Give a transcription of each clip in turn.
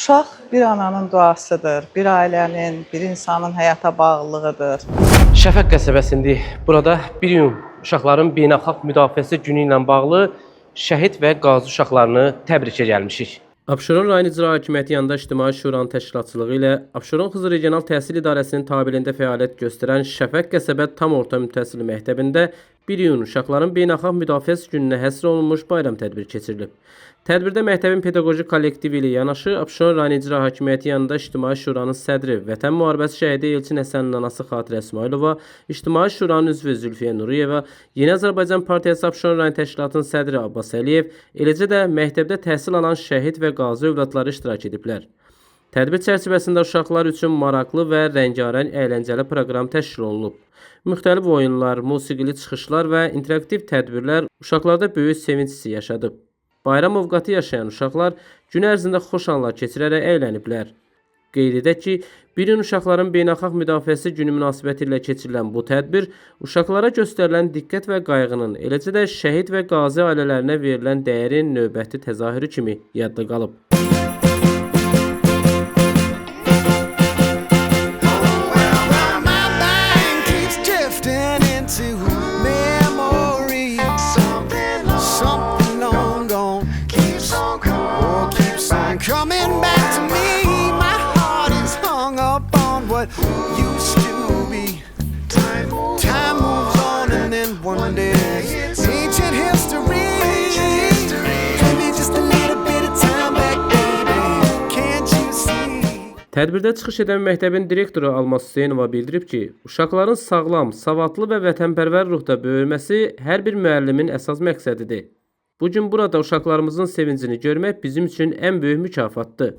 Uşaq bir ananın duasıdır, bir ailənin, bir insanın həyata bağlılığıdır. Şəfəq qəsəbəsindəyik. Burada bir iyun uşaqların beynəlxalq müdafiəsi günü ilə bağlı şəhid və qazi uşaqlarını təbrikə gəlmişik. Abşeron rayon İcra Hakimiyyəti yanında İctimai Şuranın təşkilatçılığı ilə Abşeron Xızı Regional Təhsil İdarəsinin tabeliyində fəaliyyət göstərən Şəfəq qəsəbə tam orta mütəssil məktəbində 1 iyun uşaqların beynəlxalq müdafiəsi gününə həsr olunmuş bayram tədbiri keçirilib. Tədbirdə məktəbin pedaqoji kollektivi ilə yanaşı Abşeron rayon İcra Hakimiyyəti yanında İctimai Şuranın sədri, Vətən Müharibəsi şəhidi Elçin Həsənin anası Xatirə İsmailova, İctimai Şuranın üzvü Zülfiyə Nuriyeva, Yeni Azərbaycan Partiyası Abşeron rayon təşkilatının sədri Abbas Əliyev, eləcə də məktəbdə təhsil alan şəhid və qazi övladları iştirak ediblər. Tədbir çərçivəsində uşaqlar üçün maraqlı və rəngarəng əyləncəli proqram təşkil olunub. Müxtəlif oyunlar, musiqili çıxışlar və interaktiv tədbirlər uşaqlarda böyük sevinç hissi yaşadıb. Bayram ovqatı yaşayan uşaqlar gün ərzində xoş anlar keçirərək əyləniblər. Qeyd edək ki, bir iyun uşaqların beynəlxalq müdafiəsi günü münasibəti ilə keçirilən bu tədbir uşaqlara göstərilən diqqət və qayğının, eləcə də şəhid və qazi ailələrinə verilən dəyərin növbəti təzahürü kimi yadda qalıb. Coming back to me, my heart is hung up on what used to be. Time moves on and then one day ancient history. Give me just a little bit of time back, baby. Can't you see? Tədbirdə çıxış edən məktəbin direktoru Almaz Hüseynova bildirib ki, uşaqların sağlam, savadlı və vətənpərvər ruhda böyüməsi hər bir müəllimin əsas məqsədidir. Bugün burada uşaqlarımızın sevincini görmək bizim üçün ən böyük mükafatdır.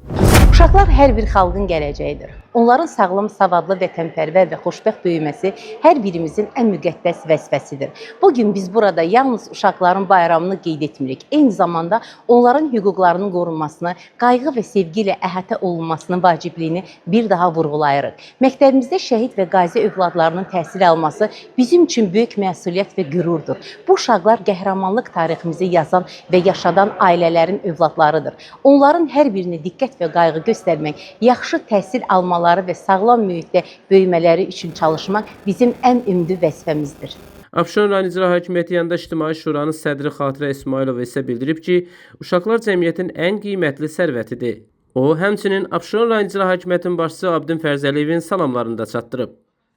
Uşaqlar hər bir xalqın gələcəyidir. Onların sağlam, savadlı, vətənpərvər və xoşbəxt böyüməsi hər birimizin ən müqəddəs vəzifəsidir. Bugün biz burada yalnız uşaqların bayramını qeyd etmirik. Eyni zamanda onların hüquqlarının qorunmasını, qayğı və sevgi ilə əhatə olunmasının vacibliyini bir daha vurğulayırıq. Məktəbimizdə şəhid və qazi övladlarının təhsil alması bizim üçün böyük məsuliyyət və qürurdur. Bu uşaqlar qəhrəmanlıq tariximizi yazan və yaşadan ailələrin övladlarıdır. Onların hər birini diqqət və qayğı göstərmək, yaxşı təhsil almaları və sağlam mühitdə böyümələri üçün çalışmaq bizim ən ümidi vəzifəmizdir. Abşeron rayon İcra Hakimiyyəti yanında İctimai Şuranın sədri Xatirə İsmailova isə bildirib ki, uşaqlar cəmiyyətin ən qiymətli sərvətidir. O, həmçinin Abşeron rayon İcra Hakimiyyətinin başçısı Abdin Fərzəliyevin salamlarını da çatdırıb.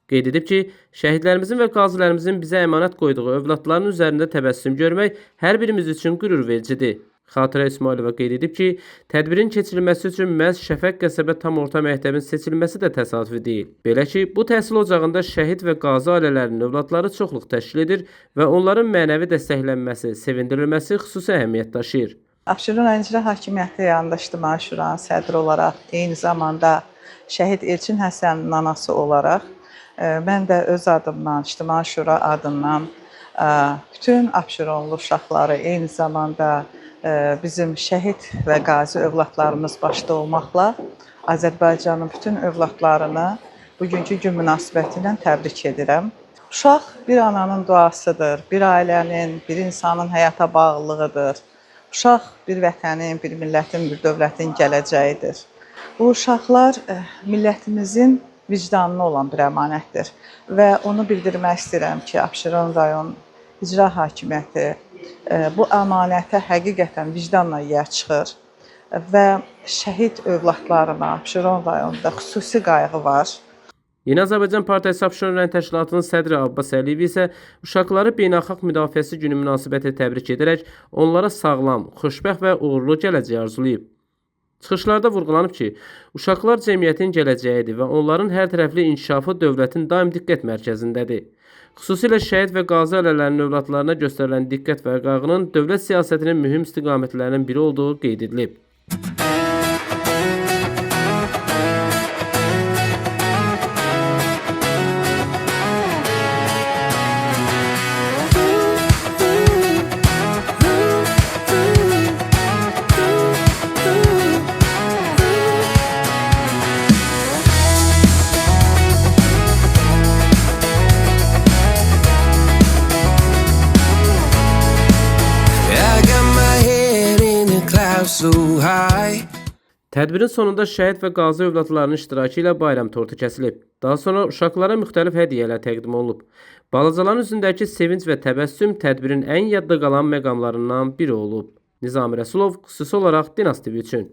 Qeyd edib ki, şəhidlərimizin və qazilərimizin bizə əmanət qoyduğu övladların üzərində təbəssüm görmək hər birimiz üçün qürur vericidir. Xatirə İsmailova qeyd edib ki, tədbirin keçirilməsi üçün məhz Şəfəq qəsəbə tam orta məktəbin seçilməsi də təsadüfi deyil. Belə ki, bu təhsil ocağında şəhid və qazi ailələrinin övladları çoxluq təşkil edir və onların mənəvi dəstəklənməsi, sevindirilməsi xüsusi əhəmiyyət daşıyır. Abşeron rayon İcra Hakimiyyəti yanında İctimai Şuranın sədri olaraq, eyni zamanda şəhid Elçin Həsənin anası olaraq, mən də öz adımdan, İctimai Şura adından bütün Abşeronlu uşaqları, eyni zamanda bizim şəhid və qazi övladlarımız başda olmaqla Azərbaycanın bütün övladlarını bugünkü gün münasibəti ilə təbrik edirəm. Uşaq bir ananın duasıdır, bir ailənin, bir insanın həyata bağlılığıdır. Uşaq bir vətənin, bir millətin, bir dövlətin gələcəyidir. Bu uşaqlar millətimizin vicdanına olan bir əmanətdir və onu bildirmək istəyirəm ki, Abşeron rayon İcra Hakimiyyəti bu əmanətə həqiqətən vicdanla yer çıxır və şəhid övladlarına Abşeron rayonunda xüsusi qayğı var. Yeni Azərbaycan Partiyası Abşeron rayon təşkilatının sədri Abbas Əliyev isə uşaqları beynəlxalq müdafiəsi günü münasibəti təbrik edərək onlara sağlam, xoşbəxt və uğurlu gələcək arzulayıb. Çıxışlarda vurğulanıb ki, uşaqlar cəmiyyətin gələcəyidir və onların hər tərəfli inkişafı dövlətin daim diqqət mərkəzindədir. Xüsusilə şəhid və qazi ailələrinin övladlarına göstərilən diqqət və qayğının dövlət siyasətinin mühüm istiqamətlərinin biri olduğu qeyd edilib. So high, Tədbirin sonunda şəhid və qazi övladlarının iştirakı ilə bayram tortu kəsilib. Daha sonra uşaqlara müxtəlif hədiyyələr təqdim olunub. Balacaların üzündəki sevinc və təbəssüm tədbirin ən yadda qalan məqamlarından biri olub. Nizami Rəsulov xüsusi olaraq Dinas TV üçün.